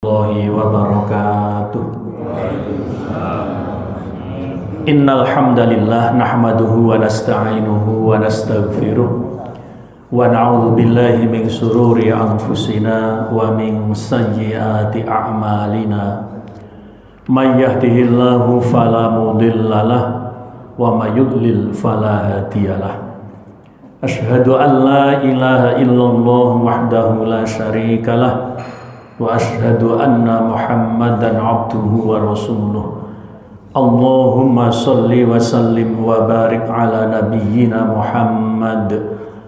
Warahmatullahi wabarakatuh. Innal hamdalillah nahmaduhu wa nasta'inuhu wa nastaghfiruh wa na'udzu billahi min shururi anfusina wa min sayyiati a'malina. May yahdihillahu fala mudhillalah wa may yudlil fala hadiyalah. Asyhadu an la ilaha illallah wahdahu la syarikalah wa asyhadu anna Muhammadan abduhu wa rasuluh. Allahumma salli wa sallim wa barik ala nabiyyina Muhammad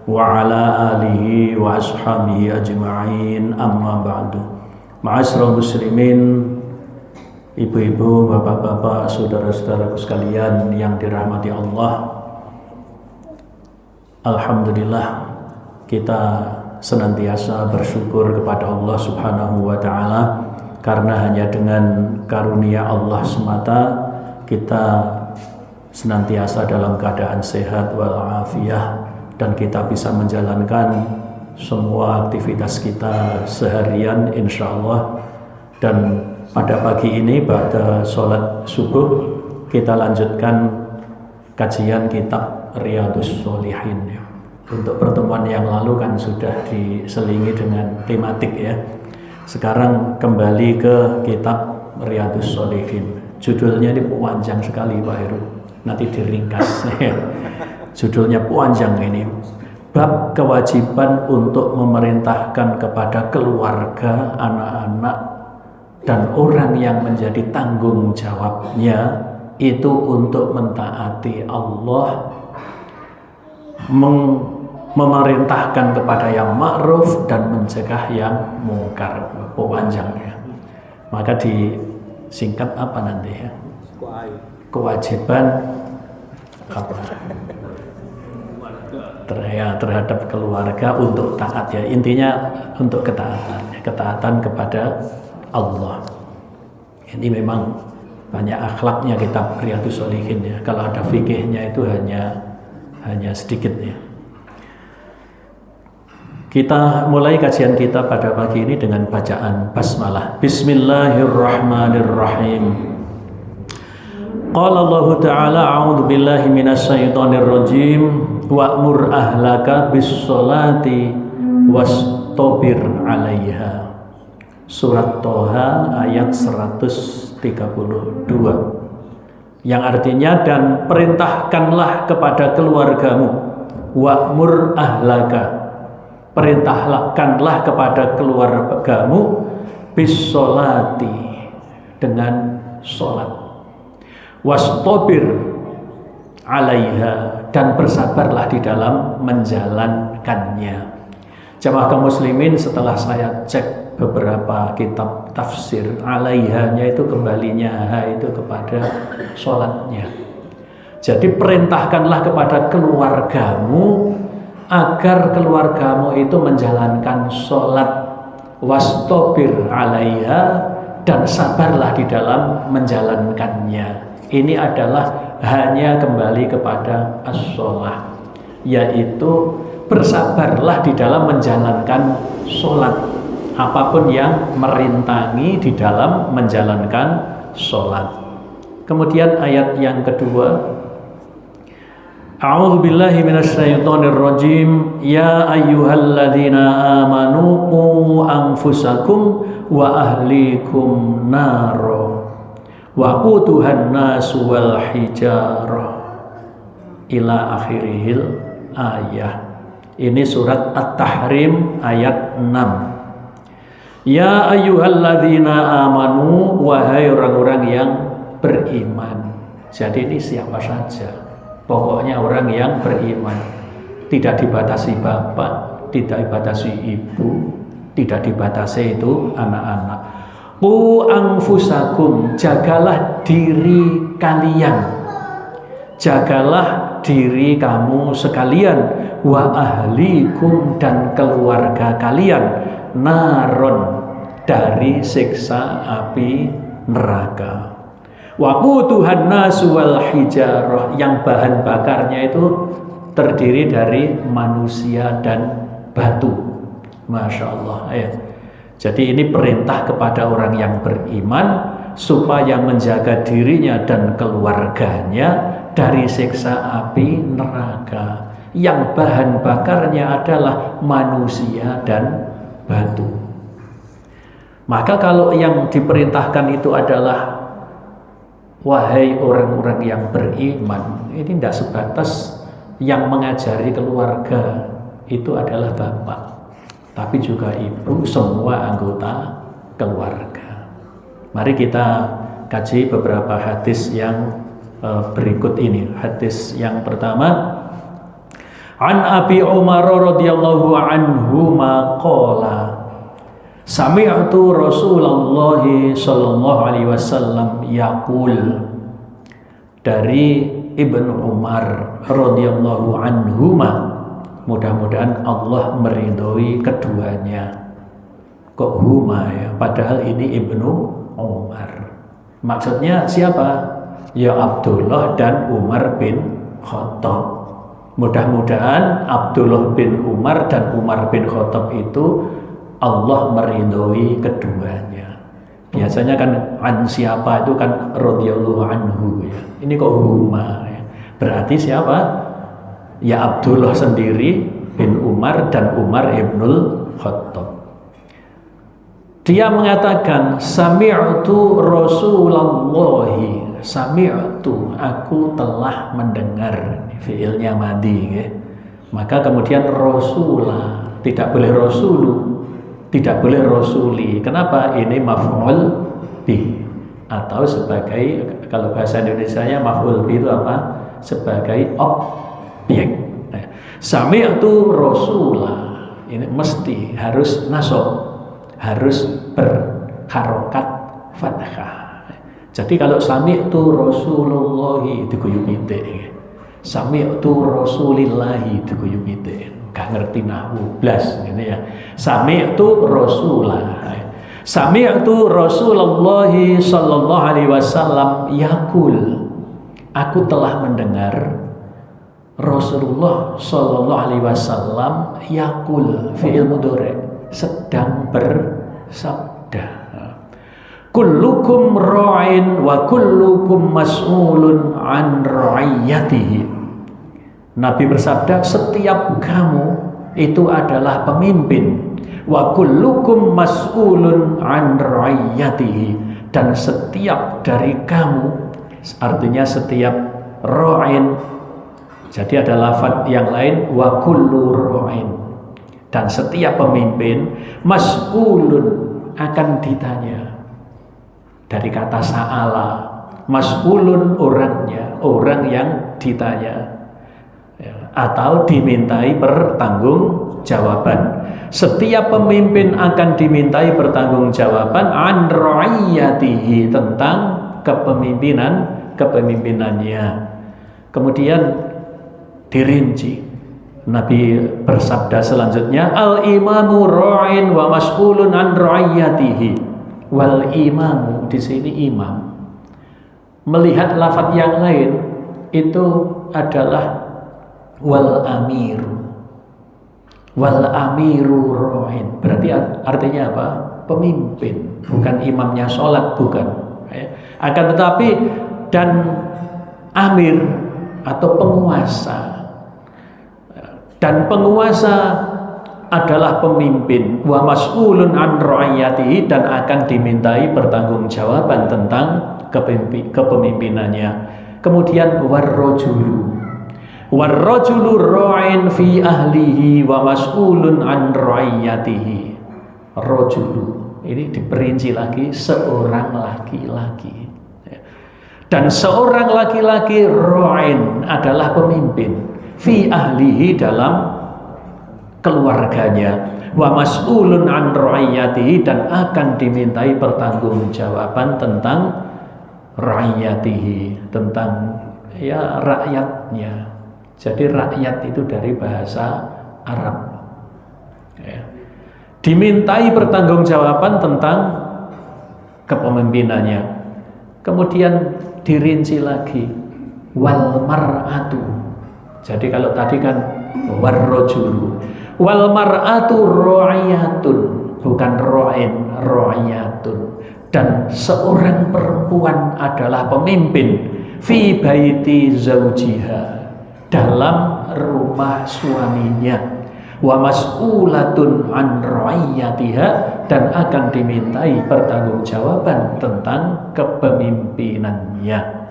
wa ala alihi wa ashabihi ajma'in, amma ba'du. Ma'asyiral muslimin, ibu-ibu, bapak-bapak, saudara-saudaraku sekalian yang dirahmati Allah, alhamdulillah kita senantiasa bersyukur kepada Allah Subhanahu wa ta'ala, karena hanya dengan karunia Allah semata kita senantiasa dalam keadaan sehat walafiat dan kita bisa menjalankan semua aktivitas kita seharian insyaallah. Dan pada pagi ini pada sholat subuh kita lanjutkan kajian kitab Riyadhus Shalihin. Untuk pertemuan yang lalu kan sudah diselingi dengan tematik ya. Sekarang kembali ke kitab Riyadhus Shalihin. Judulnya ini panjang sekali Pak Heru, nanti diringkas. Judulnya panjang ini. Bab kewajiban untuk memerintahkan kepada keluarga, anak-anak, dan orang yang menjadi tanggung jawabnya itu untuk mentaati Allah, memerintahkan kepada yang ma'ruf dan mencegah yang mungkar. Panjangnya. Maka disingkat apa nanti ya? Kewajiban apa? Terhadap keluarga untuk taat ya. Intinya untuk ketaatan kepada Allah. Ini memang banyak akhlaknya kitab Riyadhus Shalihin ya. Kalau ada fikihnya itu hanya sedikit ya. Kita mulai kajian kita pada pagi ini dengan bacaan basmalah. Bismillahirrahmanirrahim. Qala Allah Ta'ala a'udzu billahi minasyaitonir rajim wa'mur ahlaka bis-sholati wastabir 'alaiha. Surat Toha ayat 132. Yang artinya, dan perintahkanlah kepada keluargamu, wa'mur ahlaka, perintahkanlah kepada keluargamu, bis-sholati, dengan sholat, wastabir 'alaiha, dan bersabarlah di dalam menjalankannya. Jamaah kaum muslimin, setelah saya cek beberapa kitab tafsir, 'alaihanya itu kembalinya itu kepada sholatnya. Jadi perintahkanlah kepada keluargamu agar keluargamu itu menjalankan sholat, wastabir 'alaiha, dan sabarlah di dalam menjalankannya. Ini adalah hanya kembali kepada as-sholah, yaitu bersabarlah di dalam menjalankan sholat, apapun yang merintangi di dalam menjalankan sholat. Kemudian ayat yang kedua, a'udzu billahi minasyaitonir rajim, ya ayyuhalladzina amanu qu anfusakum wa ahlikum naro wa quduhan nasu wal hijarah, ila akhirihil ayah. Ini surat At-Tahrim ayat 6. Ya ayyuhalladzina amanu, wahai orang-orang yang beriman. Jadi ini siapa saja, pokoknya orang yang beriman. Tidak dibatasi bapak, tidak dibatasi ibu, tidak dibatasi itu anak-anak. Qu anfusakum, jagalah diri kalian, jagalah diri kamu sekalian, wa ahlikum, dan keluarga kalian, naron, dari siksa api neraka. Wa quduhan nasu wal hijarah, yang bahan bakarnya itu terdiri dari manusia dan batu. Masya Allah ya. Jadi ini perintah kepada orang yang beriman supaya menjaga dirinya dan keluarganya dari siksa api neraka yang bahan bakarnya adalah manusia dan batu. Maka kalau yang diperintahkan itu adalah wahai orang-orang yang beriman, ini tidak sebatas yang mengajari keluarga itu adalah bapak, tapi juga ibu, semua anggota keluarga. Mari kita kaji beberapa hadis yang berikut ini. Hadis yang pertama, An Abi Umar radhiyallahu anhu maqala Sami'tu Rasulullah sallallahu alaihi wasallam yaqul, dari Ibnu Umar radhiyallahu anhuma, mudah-mudahan Allah meridhoi keduanya. Kok huma ya, padahal ini Ibnu Umar. Maksudnya siapa? Ya Abdullah dan Umar bin Khattab. Mudah-mudahan Abdullah bin Umar dan Umar bin Khattab itu Allah meridhoi keduanya. Biasanya kan an siapa itu kan radhiyallahu anhu ya. Ini kok huma ya. Berarti siapa? Ya Abdullah sendiri bin Umar dan Umar ibnul Khattab. Dia mengatakan sami'tu Rasulullah, sami'tu, aku telah mendengar, fi'ilnya madi ya. Maka kemudian Rasulah, tidak boleh Rasulu, tidak boleh Rasuli. Kenapa? Ini maf'ul bih, atau sebagai, kalau bahasa Indonesianya maf'ul bih itu apa? Sebagai objek. Nah, sami'tu Rasulah, ini mesti harus nasab, harus berharokat fathah. Jadi kalau sami'tu Rasulullah diguyub pitik, sami'tu Rasulillahi diguyub pitik. Gak ngerti nahwu blas ini ya. Sami'tu Rasulah, sami'tu Rasulullah sallallahu alaihi wasallam yaqul, aku telah mendengar Rasulullah sallallahu alaihi wasallam yaqul, fi'il mudhari, sedang bersabda, kullukum ra'in wa kullukum mas'ulun an ra'iyatihi. Nabi bersabda, setiap kamu itu adalah pemimpin, wa kullukum mas'ulun an ra'iyatihi, dan setiap dari kamu, artinya setiap ra'in, jadi ada lafaz yang lain, wa kullu ra'in, dan setiap pemimpin mas'ulun, akan ditanya. Dari kata sa'ala, mas'ulun orangnya, orang yang ditanya atau dimintai pertanggungjawaban. Setiap pemimpin akan dimintai pertanggungjawaban an ra'iyatihi, tentang kepemimpinannya. Kemudian dirinci. Nabi bersabda selanjutnya, al-imamu ra'in wa mas'ulun an ra'iyatihi. Wal imamu, di sini imam. Melihat lafaz yang lain itu adalah wal amiru. Wal amiru ra'in. Berarti artinya apa? Pemimpin, bukan imamnya sholat, bukan. Akan tetapi dan amir atau penguasa. Dan penguasa adalah pemimpin, wa mas'ulun an ra'iyatihi, dan akan dimintai pertanggungjawaban tentang kepemimpinannya. Kemudian warrajulu ra'in fi ahlihi wa mas'ulun an ra'iyatihi. Rajulu ini diperinci lagi, seorang laki-laki, dan seorang laki-laki ra'in adalah pemimpin, fi ahlihi, dalam keluarganya, wa mas'ulun an ra'iyatihi, dan akan dimintai pertanggungjawaban tentang ra'iyatihi, tentang ya rakyatnya. Jadi rakyat itu dari bahasa Arab ya. Dimintai pertanggungjawaban tentang kepemimpinannya. Kemudian dirinci lagi, wal mar'atu. Jadi kalau tadi kan warrajulu, wal mar'atu ra'iyatun, bukan ra'in, ra'iyatun. Dan seorang perempuan adalah pemimpin fi baiti zaujiha, dalam rumah suaminya. Wa mas'ulatun an ra'iyatiha, dan akan dimintai pertanggungjawaban tentang kepemimpinannya.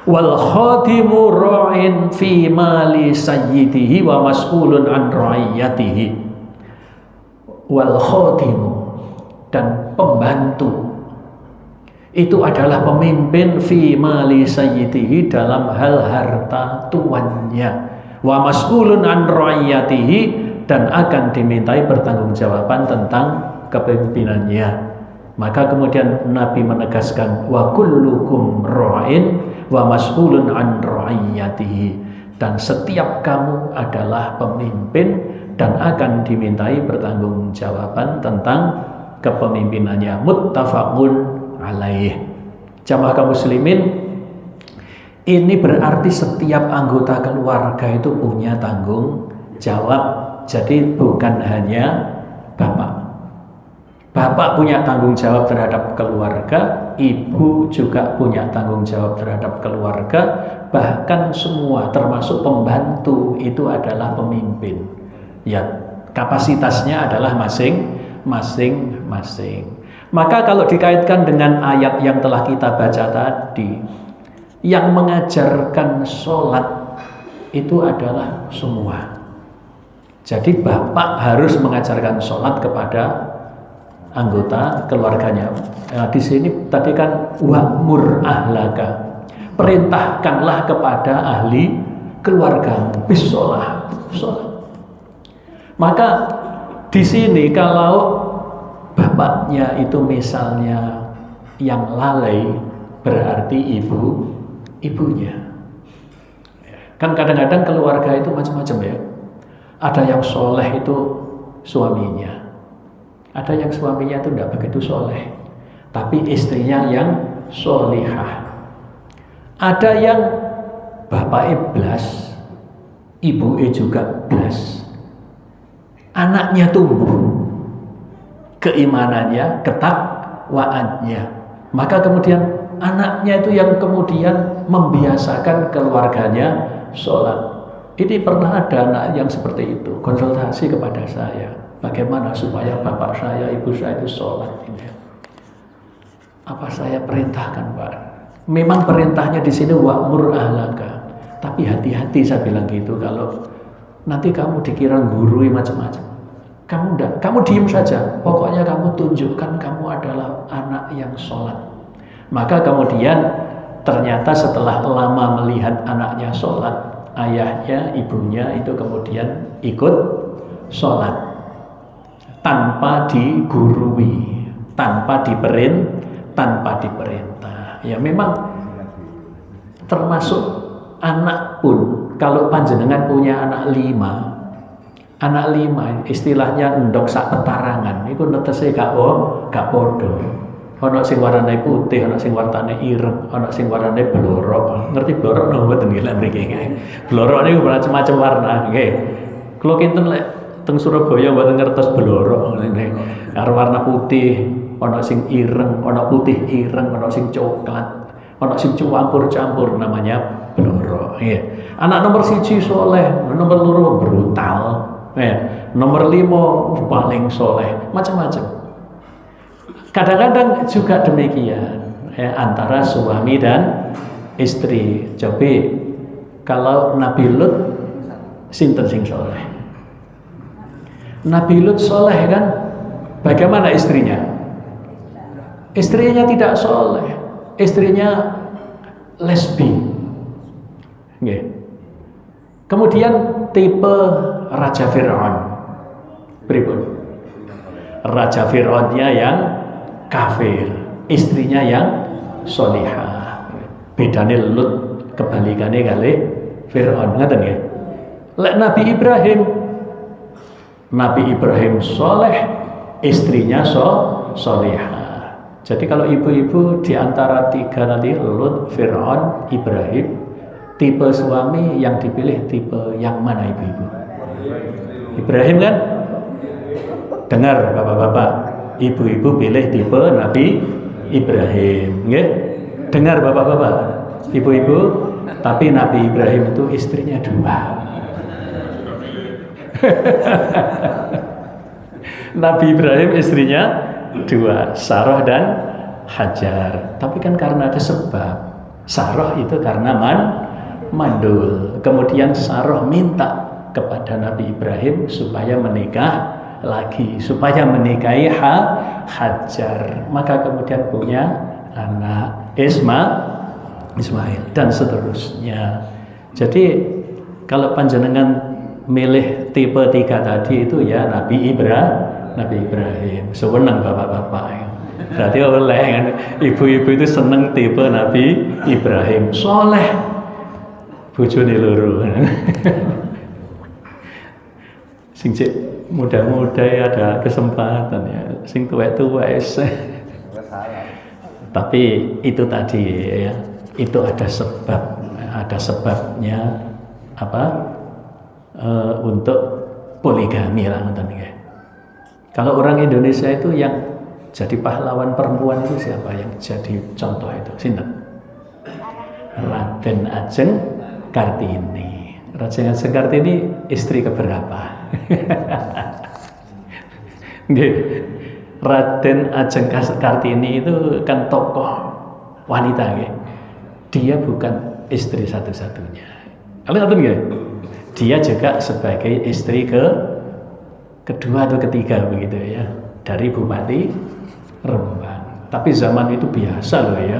Wal khadimu ra'in fi mali sayyidihi wa mas'ulun an ra'iyatihi. Wal khadimu, dan pembantu itu adalah pemimpin fi mali sayyidihi, dalam hal harta tuannya. Wa mas'ulun an ra'iyatihi, dan akan dimintai pertanggungjawaban tentang kepemimpinannya. Maka kemudian Nabi menegaskan wa kullukum ra'in wa mas'ulun an ra'iyatihi, dan setiap kamu adalah pemimpin dan akan dimintai pertanggungjawaban tentang kepemimpinannya. Muttafaqun alaih. Jamaah kaum muslimin, ini berarti setiap anggota keluarga itu punya tanggung jawab. Jadi bukan hanya bapak. Bapak punya tanggung jawab terhadap keluarga, ibu juga punya tanggung jawab terhadap keluarga, bahkan semua termasuk pembantu itu adalah pemimpin. Ya, kapasitasnya adalah masing-masing. Maka kalau dikaitkan dengan ayat yang telah kita baca tadi, yang mengajarkan sholat itu adalah semua. Jadi bapak harus mengajarkan sholat kepada anggota keluarganya. Nah, di sini tadi kan wa'mur ahlaka, perintahkanlah kepada ahli keluargamu bis sholat. Maka di sini kalau bapaknya itu misalnya yang lalai, berarti ibunya. Kan kadang-kadang keluarga itu macam-macam ya. Ada yang soleh itu suaminya, ada yang suaminya itu tidak begitu soleh, tapi istrinya yang solihah. Ada yang bapaknya blas, ibunya juga blas, anaknya tumbuh keimanannya, ketakwaannya, maka kemudian anaknya itu yang kemudian membiasakan keluarganya sholat. Ini pernah ada anak yang seperti itu konsultasi kepada saya, bagaimana supaya bapak saya, ibu saya itu sholat ini. Apa saya perintahkan, Pak? Memang perintahnya di sini wa'mur ahlaka, tapi hati-hati saya bilang gitu, kalau nanti kamu dikira guru macam-macam. Kamu diem saja, pokoknya kamu tunjukkan kamu adalah anak yang sholat. Maka kemudian ternyata setelah lama melihat anaknya sholat, ayahnya, ibunya itu kemudian ikut sholat tanpa digurui, tanpa diperintah. Ya memang termasuk anak pun, kalau panjenengan punya anak lima istilahnya endok sak petarangan, itu netese gak podo. Ono sing warnane putih, ono sing warnane ireng, ono sing warnane blorok. Ngerti blorok nang mboten nggih lek mriki nggih. Blorok niku macam-macam warna nggih. Kula kinten lek teng Surabaya mboten ngertos blorok nggih. Karo warna putih, ono sing ireng, ono putih ireng, ono sing coklat, ono sing campur-campur, namanya blorok nggih. Anak nomor 1 soleh, nomor 2 brutal, nomor 5 paling soleh, macam-macam. Kadang-kadang juga demikian antara suami dan istri. Coba kalau Nabi Lut sinten sing soleh? Nabi Lut soleh kan? Bagaimana istrinya? Istrinya tidak soleh, istrinya lesbi. Kemudian tipe Raja Fir'aun, berikut Raja Fir'aunnya yang kafir, istrinya yang solihah. Bedane Lut kebalikannya kali Fir'aun, ngaten nggih. Lek Nabi Ibrahim soleh, istrinya solihah. Jadi kalau ibu-ibu di antara 3 nanti Lut, Fir'aun, Ibrahim, tipe suami yang dipilih tipe yang mana ibu-ibu? Ibrahim kan? dengar bapak-bapak, ibu-ibu pilih tipe Nabi Ibrahim, nggih. Dengar bapak-bapak, ibu-ibu, tapi Nabi Ibrahim itu istrinya 2. Nabi Ibrahim istrinya 2, Sarah dan Hajar. Tapi kan karena ada sebab. Sarah itu karena mandul. Kemudian Sarah minta kepada Nabi Ibrahim supaya menikah lagi, supaya menikahi Hajar. Maka kemudian punya anak Ismail dan seterusnya. Jadi kalau panjenengan milih tipe 3 tadi itu ya Nabi Ibrahim. Sewenang bapak-bapak. Berarti oleh kan, ibu-ibu itu seneng tipe Nabi Ibrahim. Soleh, bojone loro. Sing cek muda-muda ya ada kesempatan ya. Sing tuwek-tuwek. Tapi itu tadi ya, itu ada sebabnya untuk poligami lah ngoten nggih. Kalau orang Indonesia itu yang jadi pahlawan perempuan itu siapa yang jadi contoh itu? Sinten? Raden Ajeng Kartini. Raden Ajeng Kartini istri keberapa? Nggih. Raden Ajeng Kartini itu kan tokoh wanita nggih. Dia bukan istri satu-satunya. Kalian ngerti nggih? Dia juga sebagai istri kedua atau ketiga begitu ya, dari Bupati Rembang. Tapi zaman itu biasa loh ya.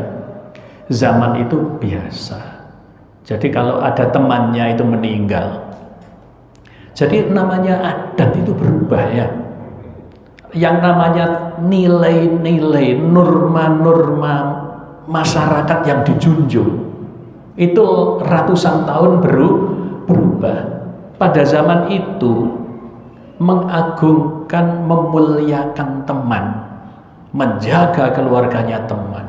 Zaman itu biasa. Jadi kalau ada temannya itu meninggal, jadi namanya adat itu berubah ya. Yang namanya nilai-nilai, norma-norma masyarakat yang dijunjung itu ratusan tahun berubah. Pada zaman itu mengagungkan, memuliakan teman, menjaga keluarganya teman.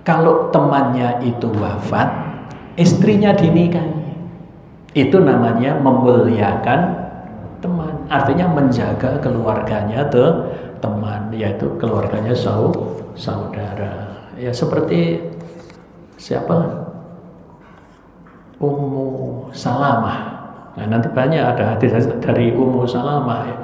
Kalau temannya itu wafat, istrinya dinikahi. Itu namanya memuliakan teman. Artinya menjaga keluarganya teman, yaitu keluarganya saudara. Ya seperti siapa? Ummu Salamah. Nah, nanti banyak ada hadis dari Ummu Salamah ya.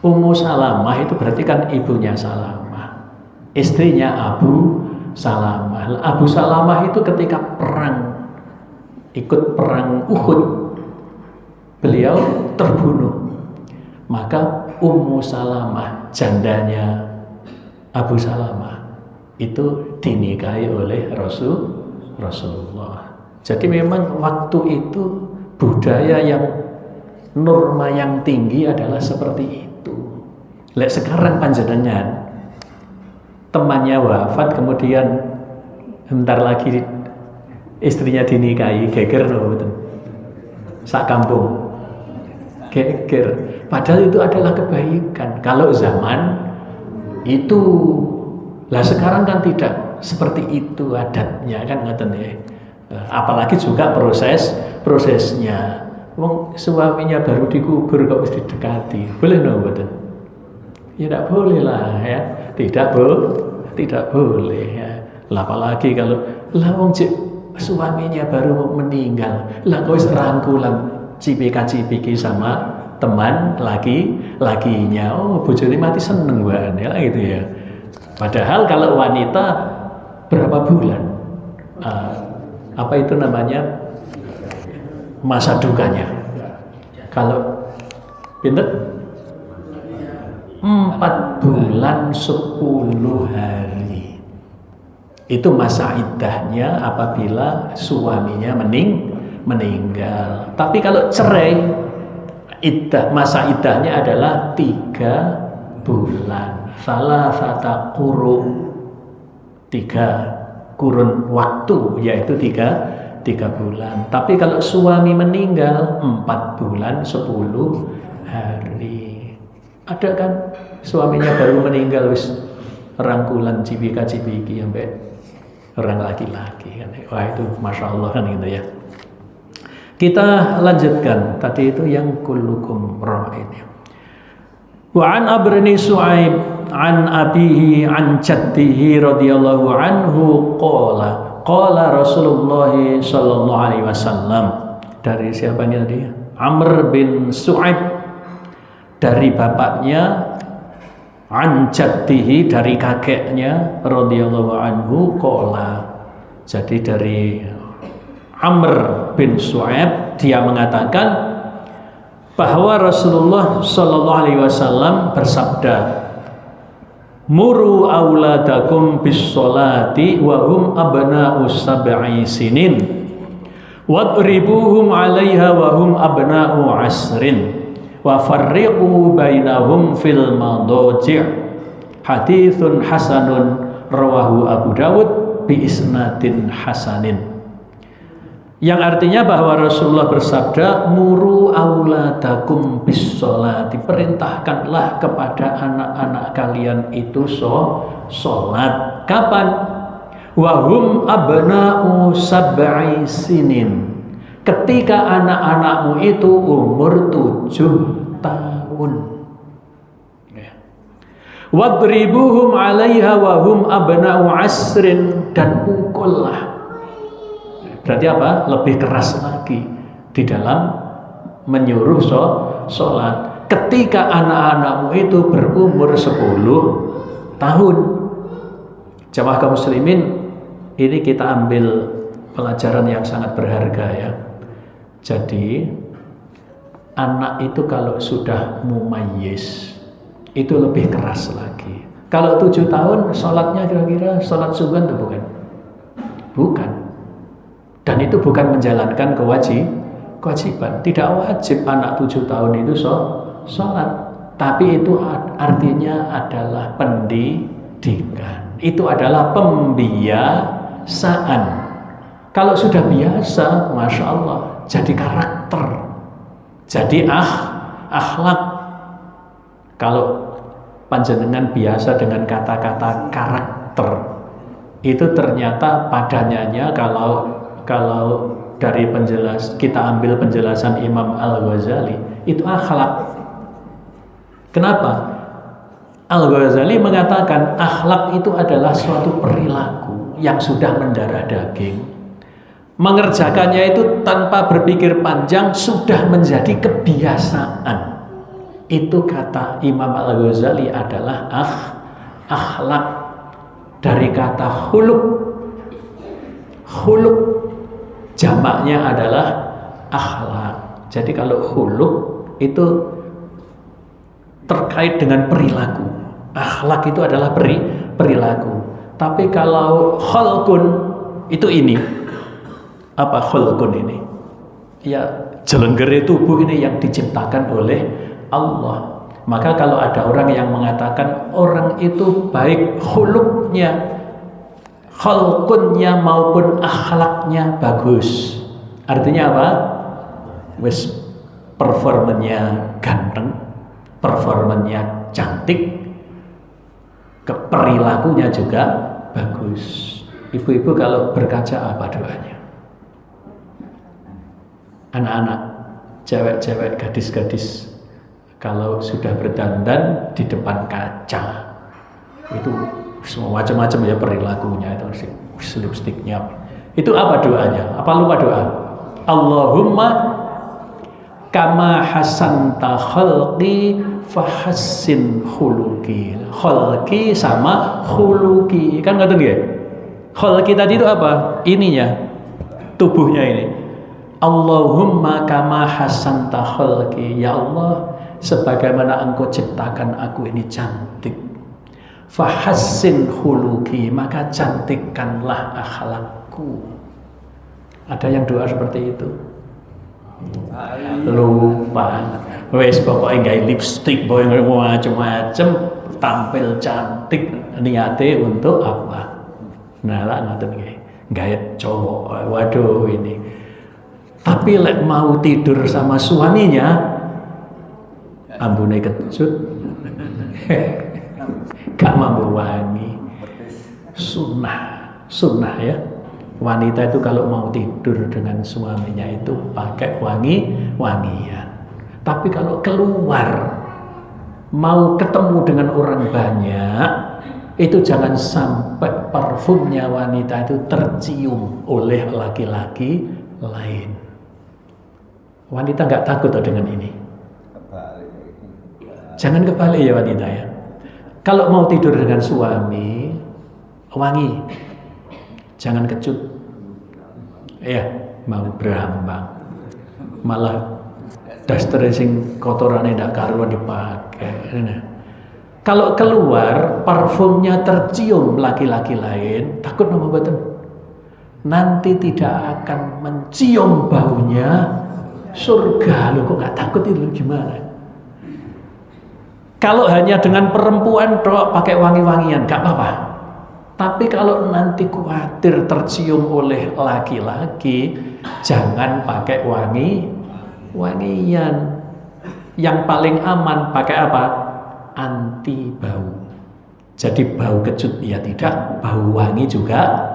Ummu Salamah itu berarti kan ibunya Salamah, istrinya Abu Salamah. Abu Salamah itu ketika ikut perang Uhud, beliau terbunuh. Maka Ummu Salamah, jandanya Abu Salamah, itu dinikahi oleh Rasulullah. Jadi memang waktu itu budaya yang norma yang tinggi adalah seperti itu. Lek sekarang panjenengan temannya wafat kemudian bentar lagi istrinya dinikahi, geger loh betul. Sak kampung geger. Padahal itu adalah kebaikan. Kalau zaman itu, lah sekarang kan tidak seperti itu adatnya kan ngoten ya. Apalagi juga prosesnya. Wong suaminya baru dikubur kok mesti didekati. Boleh no betul? Ya tidak boleh lah ya. Tidak boleh ya. Lah apalagi kalau lah wong suaminya baru meninggal, lah kau rangkulan cipika-cipiki sama teman lakinya. Oh, bojone mati seneng banget ya gitu ya. Padahal kalau wanita berapa bulan? Apa itu namanya? Masa dukanya. Kalau pinter 4 bulan 10 hari. Itu masa iddahnya apabila suaminya meninggal. Tapi kalau cerai, masa iddahnya adalah 3 bulan. Salasata qurun, 3 kurun waktu, yaitu 3 bulan. Tapi kalau suami meninggal 4 bulan 10 hari. Ada kan suaminya baru meninggal wis rangkulan cipika-cipiki sampai orang laki-laki kan. Wah itu Masya Allah kan gitu ya. Kita lanjutkan tadi itu yang kullukum ra'in. Wa an Abrani Su'aib an abihi an jaddihi radhiyallahu anhu qala Rasulullah sallallahu alaihi wasallam. Dari siapa ini tadi? Amr bin Su'aib, dari bapaknya, an jaddihi, dari kakeknya, radhiyallahu anhu qala. Jadi dari Amr bin Su'aib, dia mengatakan bahwa Rasulullah sallallahu alaihi wasallam bersabda, muru auladakum bis sholati wa hum abna'u sab'i sinin wadribuhum 'alaiha wa hum abna'u 'ashrin wa farriqu bainahum fil madaji'. Haditsun hasanun rawahu Abu Dawud bi isnadin hasanin. Yang artinya bahwa Rasulullah bersabda, muru auladakum bis sholati, perintahkanlah kepada anak-anak kalian itu sholat. Kapan? Wahum abna'u sab'i sinin, ketika anak-anakmu itu umur 7 tahun. Wadribuhum 'alaiha wahum abna'u 'ashrin, dan pukullah. Berarti apa? Lebih keras lagi di dalam menyuruh sholat. Ketika anak-anakmu itu berumur 10 tahun. Jamaah kaum muslimin, ini kita ambil pelajaran yang sangat berharga ya. Jadi anak itu kalau sudah mumayyiz itu lebih keras lagi. Kalau 7 tahun sholatnya kira-kira sholat sunnah itu bukan? Bukan. Dan itu bukan menjalankan kewajiban. Tidak wajib anak 7 tahun itu sholat. Tapi itu artinya adalah pendidikan. Itu adalah pembiasaan. Kalau sudah biasa, Masya Allah, jadi karakter, jadi akhlak. Kalau panjenengan biasa dengan kata-kata karakter, itu ternyata padannya kalau dari kita ambil penjelasan Imam Al-Ghazali, itu akhlak. Kenapa? Al-Ghazali mengatakan akhlak itu adalah suatu perilaku yang sudah mendarah daging. Mengerjakannya itu tanpa berpikir panjang sudah menjadi kebiasaan. Itu kata Imam Al-Ghazali adalah akhlak, dari kata khuluq. Khuluq jamaknya adalah akhlak. Jadi kalau khuluq itu terkait dengan perilaku. Akhlak itu adalah perilaku. Tapi kalau khalqun itu ini. Apa khalqun ini? Ya, jelenggere tubuh ini yang diciptakan oleh Allah. Maka kalau ada orang yang mengatakan orang itu baik khuluqnya, khalqunnya maupun akhlaknya bagus, artinya apa? Wes performanya ganteng, performanya cantik, perilakunya juga bagus. Ibu-ibu kalau berkaca apa doanya? Anak-anak, cewek-cewek, gadis-gadis, kalau sudah berdandan di depan kaca, itu semua macam-macam ya perilakunya, itu lipstiknya. Itu apa doanya? Apa lupa doa? Allahumma kama hasanta khalqi fahassin khuluqi. Khalqi sama khuluqi, kan ngerti nggih? Khalqi tadi itu apa? Ininya, tubuhnya ini. Allahumma kama hasanta khalqi, ya Allah, sebagaimana engkau ciptakan aku ini cantik, fahassin khuluqi, maka cantikkanlah akhlakku. Ada yang doa seperti itu? Lupa. Wes pokoknya gawe lipstik, boy macam-macam, tampil cantik, niate untuk apa? Nah lah ngoten nggih. Gawe cowok, waduh ini. Tapi lek mau tidur sama suaminya, ambune kecut, gak mampu wangi. Sunnah ya. Wanita itu kalau mau tidur dengan suaminya itu pakai wangian. Tapi kalau keluar mau ketemu dengan orang banyak, itu jangan sampai parfumnya wanita itu tercium oleh laki-laki lain. Wanita nggak takut dengan ini. Jangan kebalik ya wanita ya. Kalau mau tidur dengan suami, wangi, jangan kecut. Ya, mau berambang, malah daster sing kotorane ndak karuan dipakai. Kalau keluar parfumnya tercium laki-laki lain, takut nama mboten? Nanti tidak akan mencium baunya surga. Lo kok nggak takut itu gimana? Kalau hanya dengan perempuan dok pakai wangi-wangian nggak apa-apa. Tapi kalau nanti khawatir tercium oleh laki-laki, jangan pakai wangian. Yang paling aman pakai apa? Anti bau. Jadi bau kecut ya tidak, bau wangi juga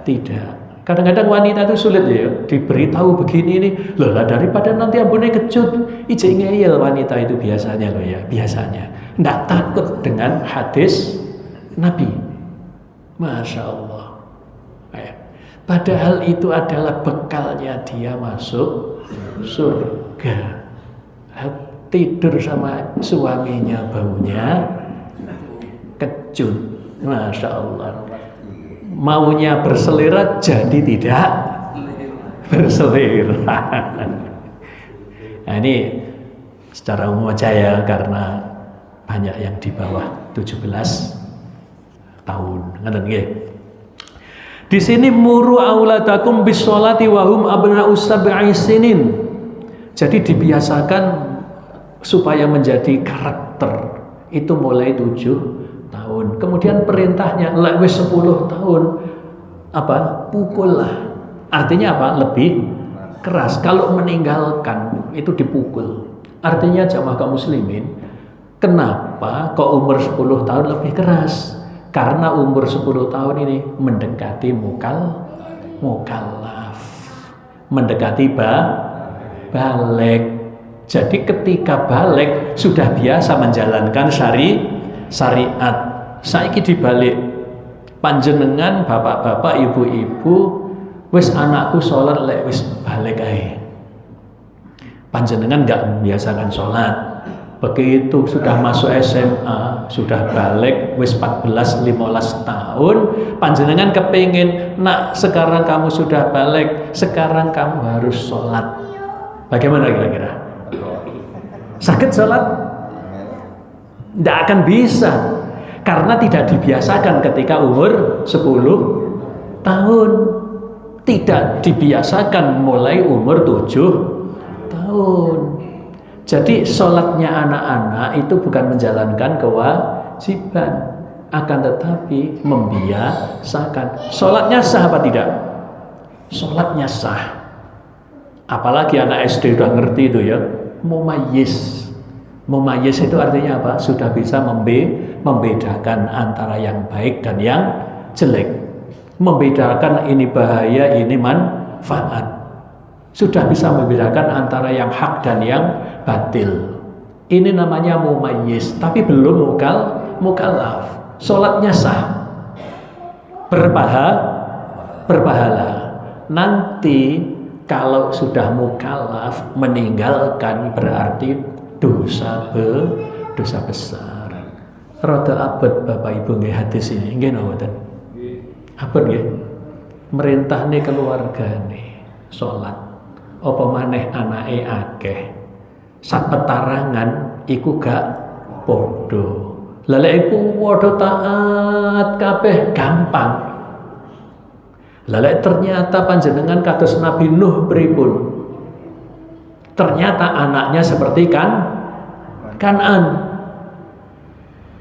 tidak. Kadang-kadang wanita itu sulit ya, diberitahu begini nih, loh lah daripada nanti ambune kecut, ijek ngeyel wanita itu biasanya loh ya, biasanya. Nggak takut dengan hadis Nabi. Masya Allah. Padahal itu adalah bekalnya dia masuk surga. Tidur sama suaminya baunya kecut. Masya Allah. Maunya berselera jadi tidak berselera. Nah ini secara umum aja ya, karena banyak yang di bawah 17 tahun. Ngaten nggih. Di sini muru auladakum bis sholati wa hum abna'us sab'i sinin. Jadi dibiasakan supaya menjadi karakter itu mulai 7 tahun. Kemudian perintahnya lek wis 10 tahun pukul lah. Artinya apa? Lebih keras. Kalau meninggalkan itu dipukul. Artinya jamaah kaum muslimin, kenapa kok umur 10 tahun lebih keras? Karena umur 10 tahun ini mendekati mukallaf. Mendekati balik. Jadi ketika balik sudah biasa menjalankan syariat. Saiki dibalik, panjenengan bapak-bapak, ibu-ibu, wis anakku sholat lek wis balik ae. Panjenengan nggak membiasakan sholat. Begitu sudah masuk SMA, sudah balik, wis 14-15 tahun, panjenengan kepingin, nak sekarang kamu sudah balik, sekarang kamu harus sholat. Bagaimana kira-kira? Sakit sholat? Tidak akan bisa. Karena tidak dibiasakan ketika umur 10 tahun. Tidak dibiasakan mulai umur 7 tahun. Jadi sholatnya anak-anak itu bukan menjalankan kewajiban, akan tetapi membiasakan. Sholatnya sah apa tidak? Sholatnya sah. Apalagi anak SD udah ngerti itu ya, mumayyiz. Mumayyiz itu artinya apa? Sudah bisa membedakan antara yang baik dan yang jelek. Membedakan ini bahaya, ini manfaat. Sudah bisa membedakan antara yang hak dan yang batil. Ini namanya mumayyiz, tapi belum mukallaf. Sholatnya sah, berpahala. Nanti kalau sudah mukallaf meninggalkan berarti dosa besar. Rada abot Bapak Ibu nggih hadis ini nggih napa? Abot nggih. Merintahne keluargane salat. Apa maneh anake akeh. Sak petarangan iku gak padha. Lah lek iku padha taat kabeh gampang. Lah lek ternyata panjenengan kados Nabi Nuh pripun? Ternyata anaknya seperti Kan'an.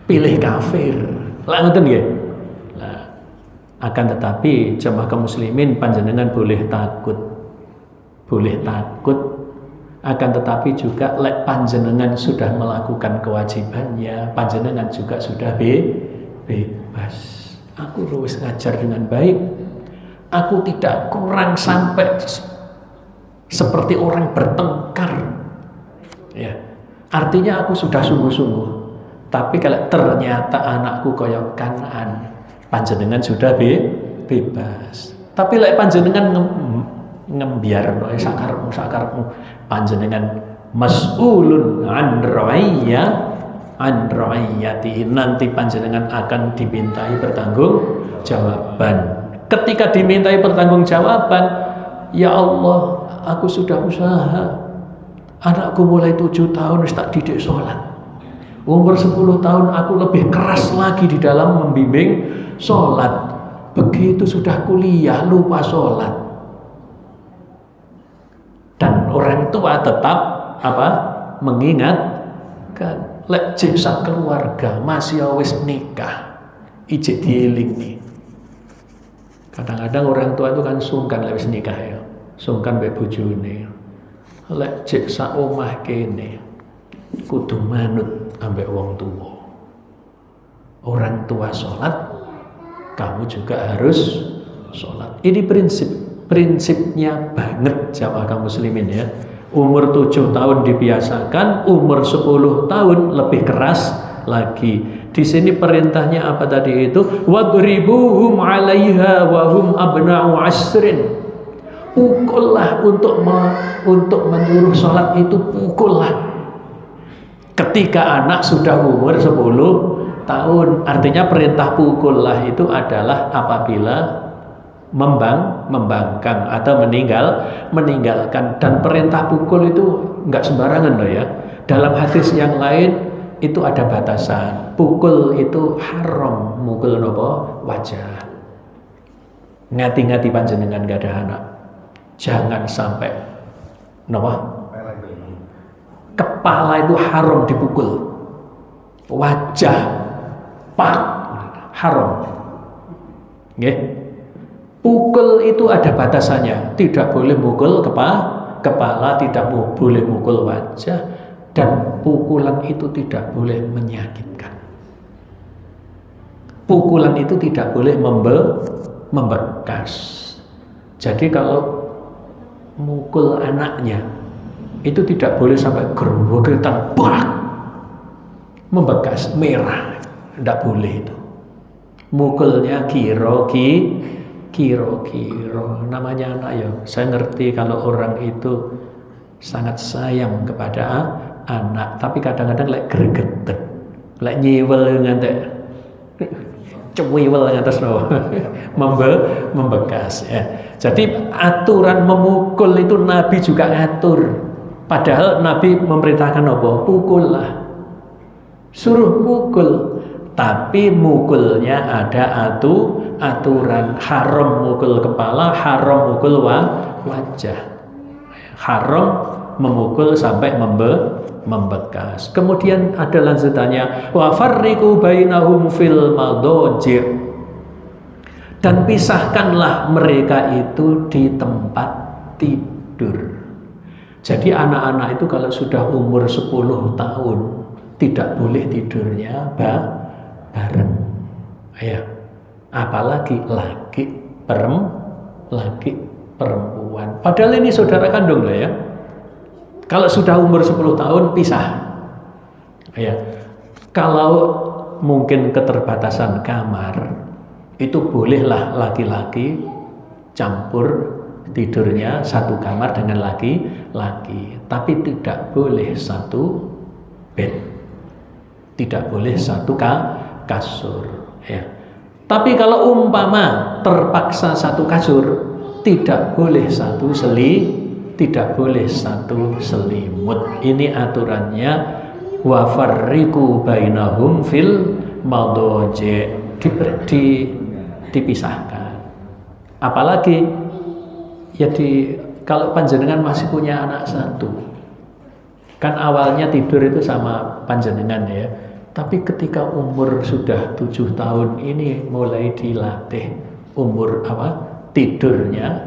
Pilih kafir. Lah ngoten nggih. Lah akan tetapi jemaah kaum muslimin panjenengan boleh takut. Akan tetapi juga lek panjenengan sudah melakukan kewajibannya, panjenengan juga sudah bebas. Aku harus ngajar dengan baik. Aku tidak kurang sampai seperti orang bertengkar. Ya. Artinya aku sudah sungguh-sungguh. Tapi kalau ternyata anakku koyok Kan'an, panjenengan sudah bebas. Tapi lek panjenengan ngembiar sakarmu panjenengan mas'ulun an ra'iyati, nanti panjenengan akan dimintai pertanggungjawaban. Ketika dimintai pertanggungjawaban, ya Allah, aku sudah usaha, anakku mulai 7 tahun wis tak didik sholat, umur 10 tahun aku lebih keras lagi di dalam membimbing sholat, begitu sudah kuliah lupa sholat. Dan orang tua tetap mengingatkan, lek jeksa keluarga masih wis nikah ijek dieling. Kadang-kadang orang tua itu kan sungkan lek wis nikah ya, sungkan mbek bojone. Lek jeksa omah kene kudu manut ambek wong tua. Orang tua sholat, kamu juga harus sholat. Ini prinsipnya banget jamaah kaum muslimin ya. Umur 7 tahun dibiasakan, umur 10 tahun lebih keras lagi. Di sini perintahnya apa tadi itu? Wadribuhum 'alaiha wa hum abna'u 'ashrin. Pukullah untuk menyuruh sholat itu, pukullah. Ketika anak sudah umur 10 tahun, artinya perintah pukullah itu adalah apabila membangkang atau meninggalkan. Dan perintah pukul itu enggak sembarangan loh ya. Dalam hadis yang lain itu ada batasan. Pukul itu haram, mukul nopo wajah. Ngati-ngati panjenengan gak ada anak, jangan sampai nopo kepala itu haram dipukul, wajah pak haram. Nggih. Pukul itu ada batasannya, tidak boleh mukul kepala, tidak boleh mukul wajah, dan pukulan itu tidak boleh menyakitkan. Pukulan itu tidak boleh membekas. Jadi kalau mukul anaknya itu tidak boleh sampai gerogetan, membekas, merah, tidak boleh itu. Mukulnya kiro, namanya anak ya. Saya ngerti kalau orang itu sangat sayang kepada anak, tapi kadang-kadang lek gregetet, lek nyiwel ngantek cewiwel ngatas no membekas ya. Jadi aturan memukul itu Nabi juga ngatur. Padahal Nabi memerintahkan apa? Pukullah. Suruh mukul. Tapi mukulnya ada aturan. Haram mukul kepala, haram mukul wajah. Haram memukul sampai membekas. Kemudian ada lanjutannya, wa farriqu bainahum fil madaji'. Dan pisahkanlah mereka itu di tempat tidur. Jadi anak-anak itu kalau sudah umur 10 tahun tidak boleh tidurnya bareng. Ya. Apalagi laki perempuan. Padahal ini saudara kandung loh ya. Kalau sudah umur 10 tahun pisah. Ya. Kalau mungkin keterbatasan kamar, itu bolehlah laki-laki campur tidurnya satu kamar dengan laki-laki, tapi tidak boleh satu bed, tidak boleh satu kasur ya. Tapi kalau umpama terpaksa satu kasur, tidak boleh satu tidak boleh satu selimut. Ini aturannya, wa farriqu bainahum fil madaji', dipisahkan. Apalagi ya kalau panjenengan masih punya anak satu, kan awalnya tidur itu sama panjenengan ya, tapi ketika umur sudah 7 tahun ini mulai dilatih umur tidurnya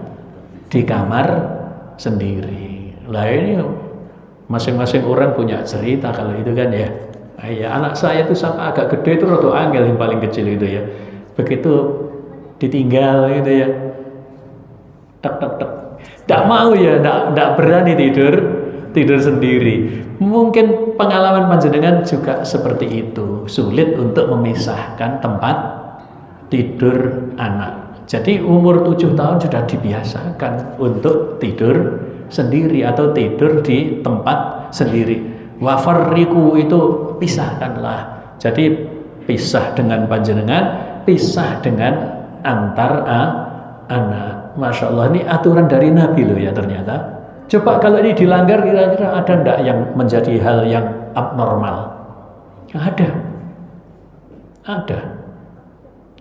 di kamar sendiri. Lah ini masing-masing orang punya cerita kalau itu kan ya. Ya anak saya itu sama agak gede itu rada angel, yang paling kecil itu ya. Begitu ditinggal gitu ya, tak tak tak, tidak mau ya, tidak berani tidur tidur sendiri. Mungkin pengalaman panjenengan juga seperti itu, sulit untuk memisahkan tempat tidur anak. Jadi umur 7 tahun sudah dibiasakan untuk tidur sendiri atau tidur di tempat sendiri. Wafarriku itu pisahkanlah. Jadi pisah dengan panjenengan, pisah dengan antar anak. Masya Allah, ini aturan dari Nabi loh ya ternyata. Coba kalau ini dilanggar, kira-kira ada enggak yang menjadi hal yang abnormal? Ada.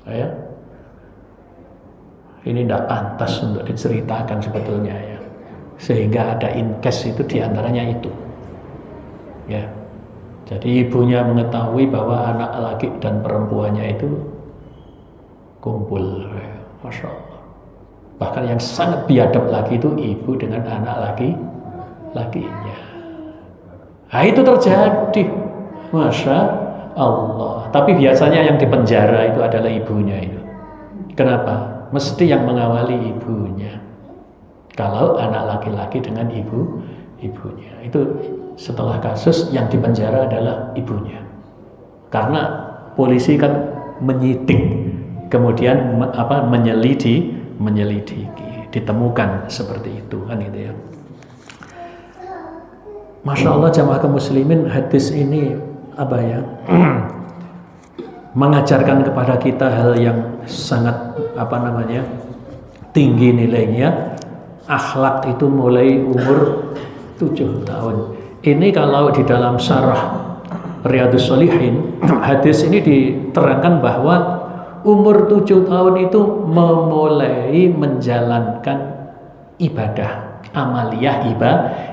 Ya. Ini tidak pantas untuk diceritakan sebetulnya ya. Sehingga ada incase itu diantaranya itu. Ya. Jadi ibunya mengetahui bahwa anak laki dan perempuannya itu kumpul. Masya Allah. Bahkan yang sangat biadab lagi itu ibu dengan anak lakinya. Nah itu terjadi. Masya Allah. Tapi biasanya yang dipenjara itu adalah ibunya itu. Kenapa? Mesti yang mengawali ibunya. Kalau anak laki-laki dengan ibunya. Itu setelah kasus yang dipenjara adalah ibunya. Karena polisi kan menyidik, kemudian menyelidiki, ditemukan seperti itu kan gitu ya. Masya Allah jamaah kaum muslimin, hadis ini mengajarkan kepada kita hal yang sangat tinggi nilainya. Akhlak itu mulai umur 7 tahun. Ini kalau di dalam syarah Riyadhus Shalihin, hadis ini diterangkan bahwa umur 7 tahun itu memulai menjalankan ibadah, amaliyah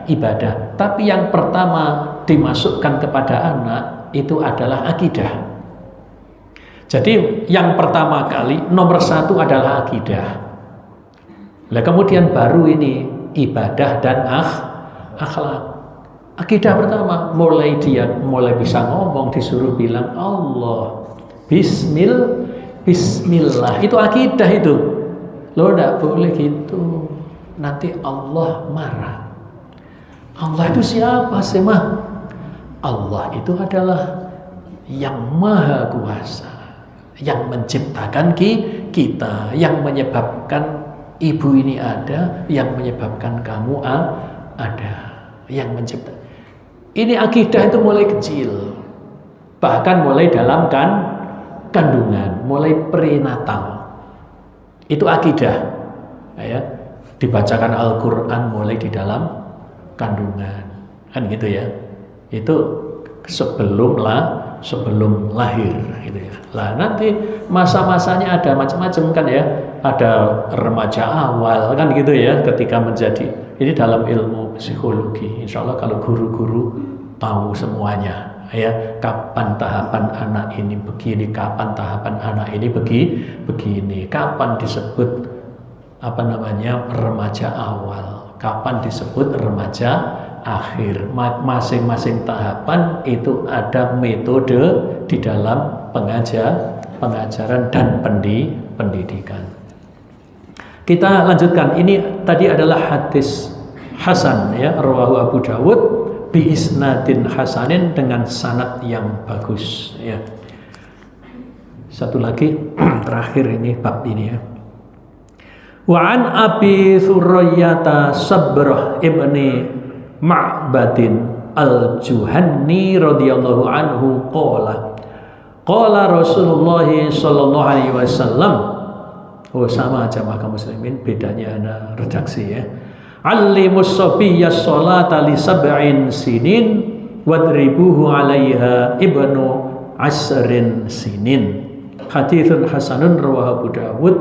ibadah. Tapi yang pertama dimasukkan kepada anak itu adalah akidah. Jadi yang pertama kali nomor 1 adalah akidah. Nah kemudian baru ini ibadah dan akhlak. Akidah pertama, mulai bisa ngomong, disuruh bilang Allah, Bismillah, itu akidah itu. Lo tidak boleh gitu, nanti Allah marah. Allah itu siapa sih mah? Allah itu adalah yang maha kuasa, yang menciptakan kita, yang menyebabkan ibu ini ada, yang menyebabkan kamu ada, yang menciptakan. Ini akidah itu mulai kecil, bahkan mulai dalam kandungan, mulai prenatal. Itu akidah. Ya, dibacakan Al-Quran mulai di dalam kandungan, kan gitu ya. Itu sebelum lahir, gitu ya. Lah nanti masa-masanya ada macam-macam kan ya. Ada remaja awal kan gitu ya, ketika menjadi, ini dalam ilmu psikologi. Insya Allah kalau guru-guru tahu semuanya ya, kapan tahapan anak ini begini, kapan tahapan anak ini begini, kapan disebut remaja awal, kapan disebut remaja akhir. Masing-masing tahapan itu ada metode di dalam pengajaran dan pendidikan. Kita lanjutkan. Ini tadi adalah hadis hasan ya, rawahu Abu Dawud bi isnadin hasanin, dengan sanad yang bagus ya. Satu lagi terakhir ini bab ini ya. Wa an Abi Thurayyata Sabrah ibni Ma'badin al-Juhanni radhiyallahu anhu qala Rasulullah sallallahu alaihi wasallam. Oh sama aja kaum muslimin, bedanya ada redaksi ya. Allimus sabiyya sholata li sab'in sinin wadribuhu 'alaiha ibnu asrin sinin. Haditsun hasanun rawahu Abu Dawud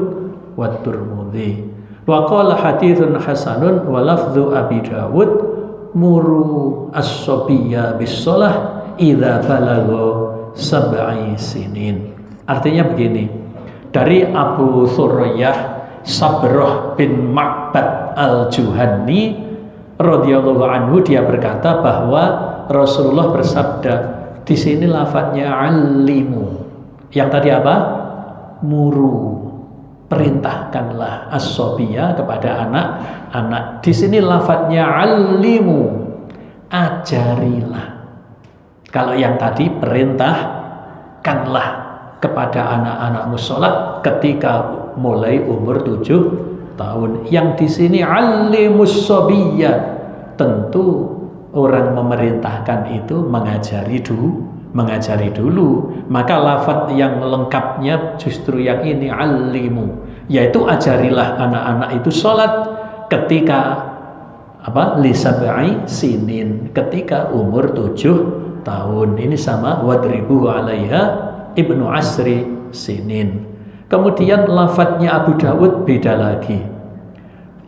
wa Tirmidzi. Wa qala haditsun hasanun wa lafdzu Abi Dawud muru as-sabiyya bis-shalah idza balagha sab'i sinin. Artinya begini. Dari Abu Thurayyah Sabrah bin Ma'bad al-Juhanni radhiyallahu anhu, dia berkata bahwa Rasulullah bersabda, di sini lafadznya allimu. Yang tadi apa? Muru. Perintahkanlah as-sabiyya kepada anak-anak. Di sini lafadznya allimu. ajarilah. Kalau yang tadi perintahkanlah kepada anak-anakmu sholat ketika mulai umur 7 tahun. Yang di sini alimus sobiyya, tentu orang memerintahkan itu mengajari dulu. Maka lafadz yang lengkapnya justru yang ini, alimu, yaitu ajarilah anak-anak itu sholat ketika lisab'i sinin, ketika umur 7 tahun. Ini sama wadribu 'alaiha ibnu asri sinin. Kemudian lafadznya Abu Dawud beda lagi.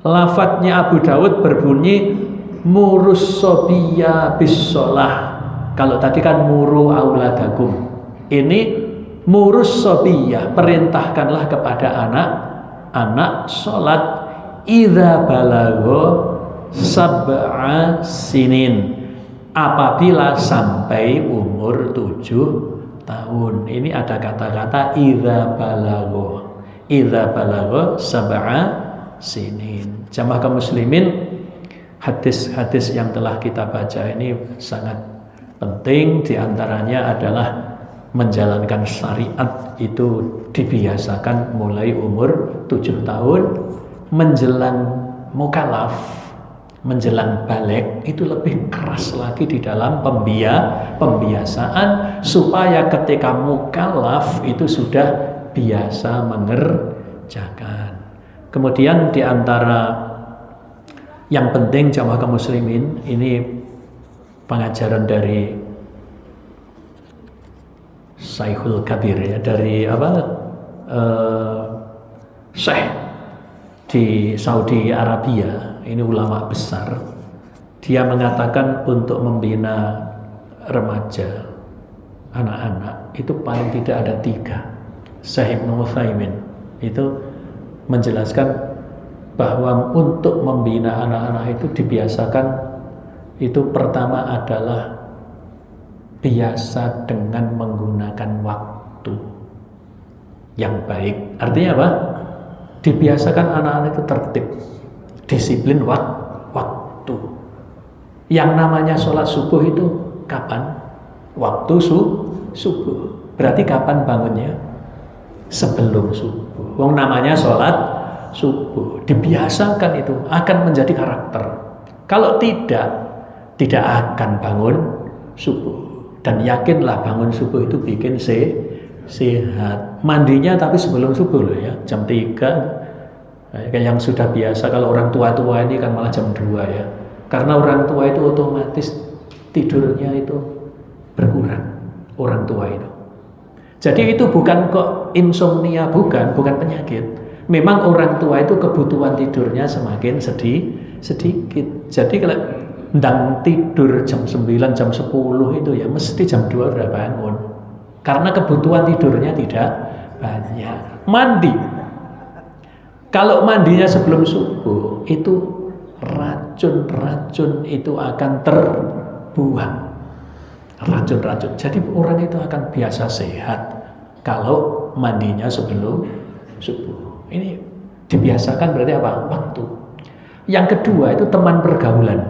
Lafadznya Abu Dawud berbunyi murus sobiyya bis sholah. Kalau tadi kan muru auladakum, ini murus sobiyya, perintahkanlah kepada anak-anak sholat idza balagho sab'a sinin, apabila sampai umur 7 tahun. Ini ada kata-kata idza balagho sab'a sinin. Jamaah kaum muslimin, hadis-hadis yang telah kita baca ini sangat penting. Di antaranya adalah menjalankan syariat itu dibiasakan mulai umur 7 tahun. Menjelang mukallaf, menjelang balik itu lebih keras lagi di dalam pembiasaan, supaya ketika mukallaf itu sudah biasa mengerjakan. Kemudian di antara yang penting jamaah kaum muslimin, ini pengajaran dari Syekhul Kabir ya, dari Syekh di Saudi Arabia, ini ulama besar. Dia mengatakan untuk membina remaja, anak-anak itu paling tidak ada 3. Syekh Ibnu Utsaimin itu menjelaskan bahwa untuk membina anak-anak itu dibiasakan, itu pertama adalah biasa dengan menggunakan waktu yang baik. Artinya apa? Dibiasakan anak-anak itu tertib, disiplin waktu. Yang namanya sholat subuh itu kapan? Waktu subuh. Berarti kapan bangunnya? Sebelum subuh. Wong namanya sholat subuh. Dibiasakan, itu akan menjadi karakter. Kalau tidak akan bangun subuh. Dan yakinlah bangun subuh itu bikin sehat. Mandinya tapi sebelum subuh loh ya, jam 3. Kayak yang sudah biasa, kalau orang tua-tua ini kan malah jam 2 ya. Karena orang tua itu otomatis tidurnya itu berkurang, orang tua itu. Jadi itu bukan kok insomnia, bukan penyakit. Memang orang tua itu kebutuhan tidurnya semakin sedikit. Jadi kalau ndang tidur jam 9, jam 10 itu ya mesti jam 2 udah bangun. Karena kebutuhan tidurnya tidak banyak. Mandi, kalau mandinya sebelum subuh, itu racun-racun itu akan terbuang. Racun-racun. Jadi orang itu akan biasa sehat kalau mandinya sebelum subuh. Ini dibiasakan berarti apa? Waktu. Yang kedua itu teman pergaulan.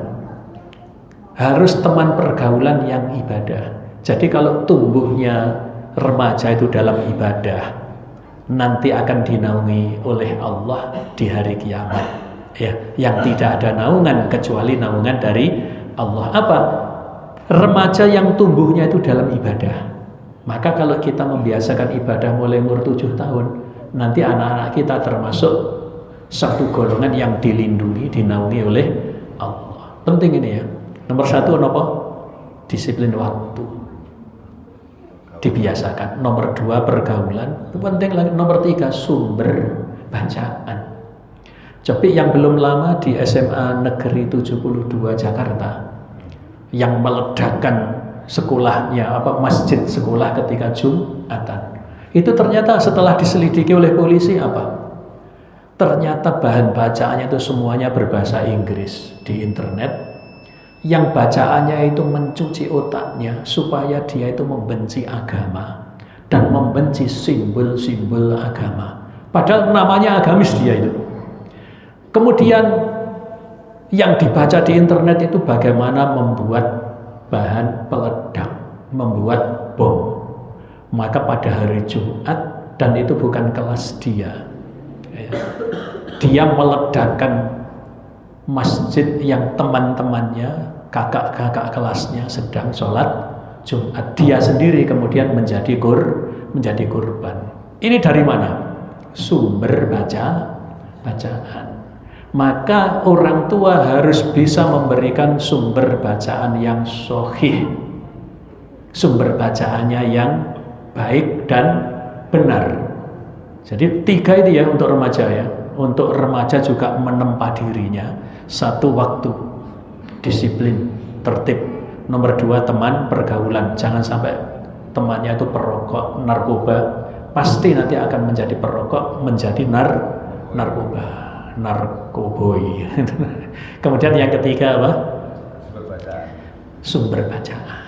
Harus teman pergaulan yang ibadah. Jadi kalau tumbuhnya remaja itu dalam ibadah, nanti akan dinaungi oleh Allah di hari kiamat. Ya, yang tidak ada naungan kecuali naungan dari Allah. Apa? Remaja yang tumbuhnya itu dalam ibadah. Maka kalau kita membiasakan ibadah mulai umur 7 tahun, nanti anak-anak kita termasuk satu golongan yang dilindungi, dinaungi oleh Allah. Penting ini ya. Nomor 1 apa? Disiplin waktu. Dibiasakan. Nomor 2 pergaulan. Itu penting lagi. Nomor 3 sumber bacaan. Coba yang belum lama di SMA Negeri 72 Jakarta, yang meledakkan sekolahnya, masjid sekolah ketika Jumatan. Itu ternyata setelah diselidiki oleh polisi apa? Ternyata bahan bacaannya itu semuanya berbahasa Inggris di internet. Yang bacaannya itu mencuci otaknya supaya dia itu membenci agama dan membenci simbol-simbol agama. Padahal namanya agamis dia itu. Kemudian Yang dibaca di internet itu bagaimana membuat bahan peledak, membuat bom. Maka pada hari Jumat, dan itu bukan kelas dia, dia meledakkan masjid yang teman-temannya, kakak-kakak kelasnya sedang sholat Jumat. Dia sendiri kemudian menjadi korban. Ini dari mana? Sumber bacaan. Maka orang tua harus bisa memberikan sumber bacaan yang sahih, sumber bacaannya yang baik dan benar. Jadi 3 itu ya untuk remaja ya. Untuk remaja juga menempa dirinya. 1, waktu, disiplin, tertib. Nomor 2, teman, pergaulan. Jangan sampai temannya itu perokok, narkoba. Pasti nanti akan menjadi perokok, menjadi narkoba. Narkoboy. Kemudian yang ketiga apa? Sumber bacaan.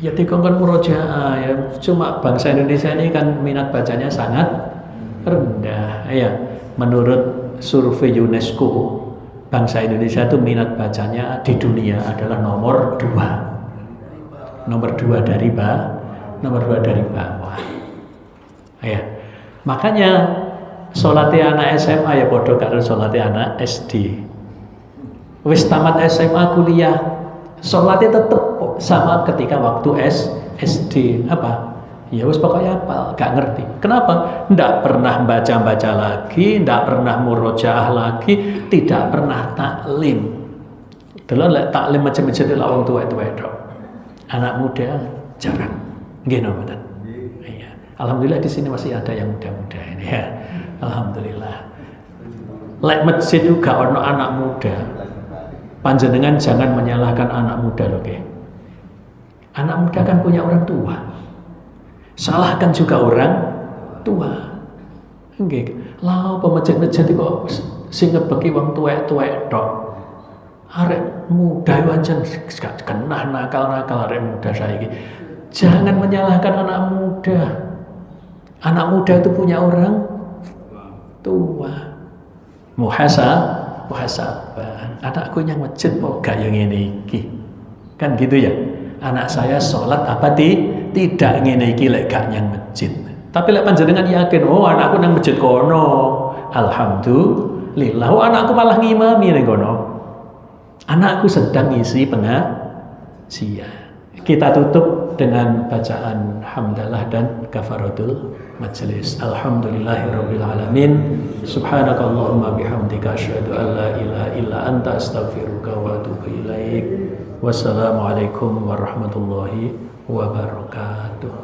Ya dikongkon murojaah ya. Cuma bangsa Indonesia ini kan minat bacanya sangat rendah. Ya, menurut survei UNESCO, bangsa Indonesia itu minat bacanya di dunia adalah nomor 2. Nomor 2 dari bawah. Ya. Makanya sholatnya anak SMA ya bodoh karo sholatnya anak SD. Wis tamat SMA kuliah, sholatnya tetep sama ketika waktu SD. Apa? Ya wis pokoknya apa? Gak ngerti. Kenapa? Ndak pernah baca lagi, ndak pernah murojaah lagi, tidak pernah taklim. Delok lek taklim macam-macam itu wong tua itu wedok. Anak muda jarang. Nggih mboten. Iya. Alhamdulillah di sini masih ada yang muda-muda ini ya. Alhamdulillah. Lek masjid juga ono anak muda. Panjenengan jangan menyalahkan anak muda loh, nggih. Anak muda kan punya orang tua. Salahkan juga orang tua. Nggih. Lah apa masjid-masjid kok sing ngebeki wong tuwek-tuwek tok. Arek muda yo ancen gak kenah nakal-nakal arek muda saiki. Jangan menyalahkan anak muda. Anak muda itu punya orang tua. Muhasabah. Anakku yang masjid kok gak yang ngene iki. Kan gitu ya. Anak saya sholat apa tidak ngene iki lek gak nyang masjid. Tapi lek panjenengan yakin, oh anakku nang masjid kono. Alhamdulillah. Oh anakku malah ngimami ning kono. Anakku sedang ngisi pengajian. Kita tutup dengan bacaan hamdalah dan kafaratul majlis. Alhamdulillahirabbil alamin. Subhanakallahumma bihamdika asyhadu an la ilaha illa anta astaghfiruka wa atubu ilaik. Wassalamualaikum warahmatullahi wabarakatuh.